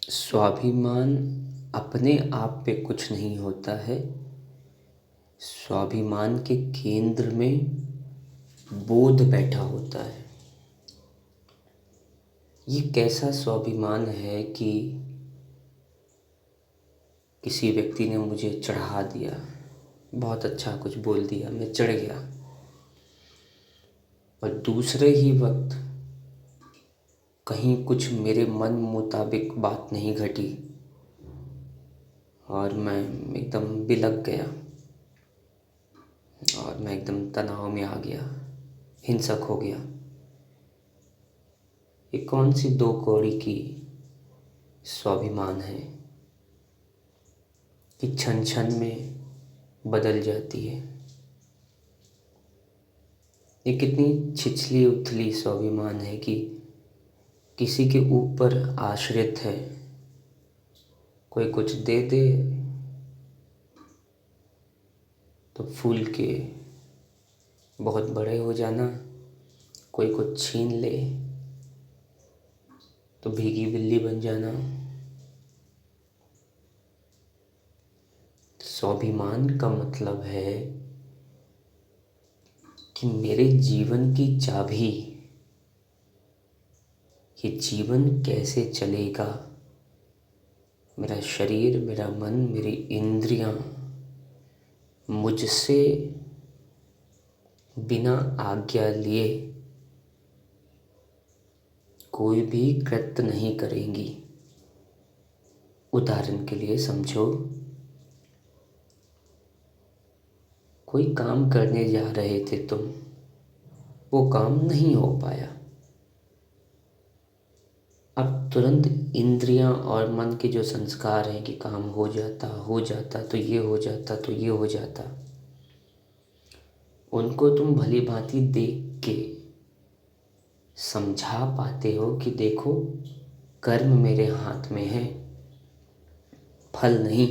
स्वाभिमान अपने आप पे कुछ नहीं होता है। स्वाभिमान के केंद्र में बोध बैठा होता है। ये कैसा स्वाभिमान है कि किसी व्यक्ति ने मुझे चढ़ा दिया, बहुत अच्छा कुछ बोल दिया, मैं चढ़ गया, और दूसरे ही वक्त कहीं कुछ मेरे मन मुताबिक बात नहीं घटी और मैं एकदम बिलक गया और मैं एकदम तनाव में आ गया, हिंसक हो गया। ये कौन सी दो कौड़ी की स्वाभिमान है कि क्षण क्षण में बदल जाती है। ये कितनी छिछली उथली स्वाभिमान है कि किसी के ऊपर आश्रित है, कोई कुछ दे दे तो फूल के बहुत बड़े हो जाना, कोई कुछ छीन ले तो भीगी बिल्ली बन जाना। स्वाभिमान का मतलब है कि मेरे जीवन की चाबी, ये जीवन कैसे चलेगा, मेरा शरीर, मेरा मन, मेरी इंद्रियां मुझसे बिना आज्ञा लिए कोई भी कृत्य नहीं करेंगी। उदाहरण के लिए समझो, कोई काम करने जा रहे थे तुम, वो काम नहीं हो पाया। अब तुरंत इंद्रियां और मन के जो संस्कार हैं कि काम हो जाता तो ये हो जाता तो ये हो जाता, उनको तुम भली भांति देख के समझा पाते हो कि देखो, कर्म मेरे हाथ में है, फल नहीं।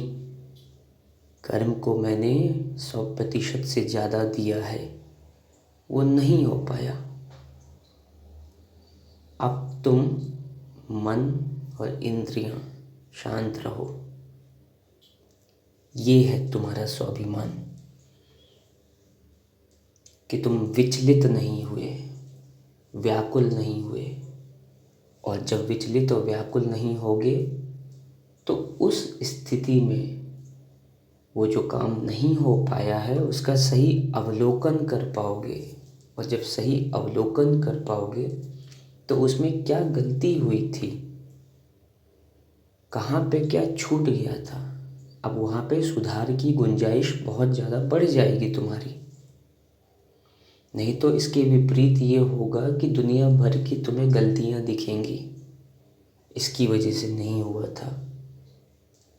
कर्म को मैंने 100% से ज़्यादा दिया है, वो नहीं हो पाया। अब तुम मन और इंद्रियां शांत रहो। ये है तुम्हारा स्वाभिमान कि तुम विचलित नहीं हुए, व्याकुल नहीं हुए। और जब विचलित और व्याकुल नहीं होगे तो उस स्थिति में वो जो काम नहीं हो पाया है उसका सही अवलोकन कर पाओगे। और जब सही अवलोकन कर पाओगे तो उसमें क्या गलती हुई थी, कहाँ पे क्या छूट गया था, अब वहाँ पे सुधार की गुंजाइश बहुत ज़्यादा बढ़ जाएगी तुम्हारी। नहीं तो इसके विपरीत ये होगा कि दुनिया भर की तुम्हें गलतियाँ दिखेंगी, इसकी वजह से नहीं हुआ था,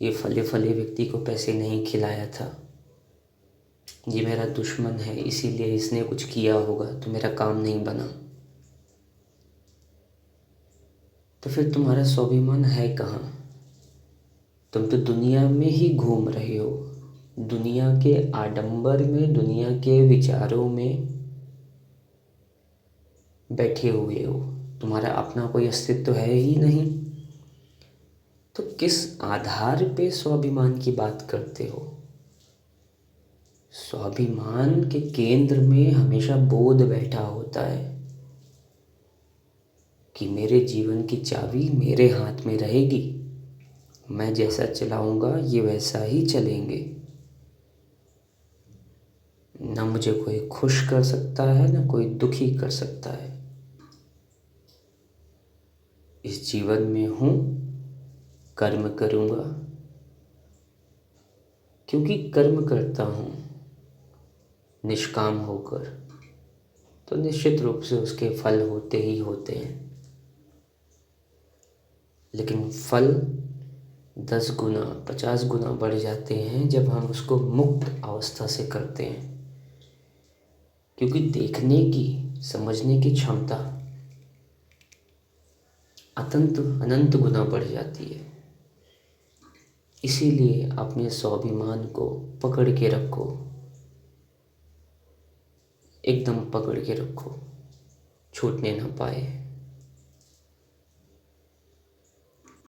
ये फले फले व्यक्ति को पैसे नहीं खिलाया था, ये मेरा दुश्मन है इसीलिए इसने कुछ किया होगा तो मेरा काम नहीं बना। तो फिर तुम्हारा स्वाभिमान है कहाँ? तुम तो दुनिया में ही घूम रहे हो, दुनिया के आडंबर में, दुनिया के विचारों में बैठे हुए हो। तुम्हारा अपना कोई अस्तित्व है ही नहीं। तो किस आधार पे स्वाभिमान की बात करते हो? स्वाभिमान के केंद्र में हमेशा बोध बैठा होता है कि मेरे जीवन की चाबी मेरे हाथ में रहेगी, मैं जैसा चलाऊंगा ये वैसा ही चलेंगे। ना मुझे कोई खुश कर सकता है ना कोई दुखी कर सकता है। इस जीवन में हूँ, कर्म करूँगा, क्योंकि कर्म करता हूँ निष्काम होकर तो निश्चित रूप से उसके फल होते ही होते हैं। लेकिन फल 10 गुना 50 गुना बढ़ जाते हैं जब हम उसको मुक्त अवस्था से करते हैं, क्योंकि देखने की, समझने की क्षमता अनंत गुना बढ़ जाती है। इसीलिए अपने स्वाभिमान को पकड़ के रखो, एकदम पकड़ के रखो, छूटने ना पाए।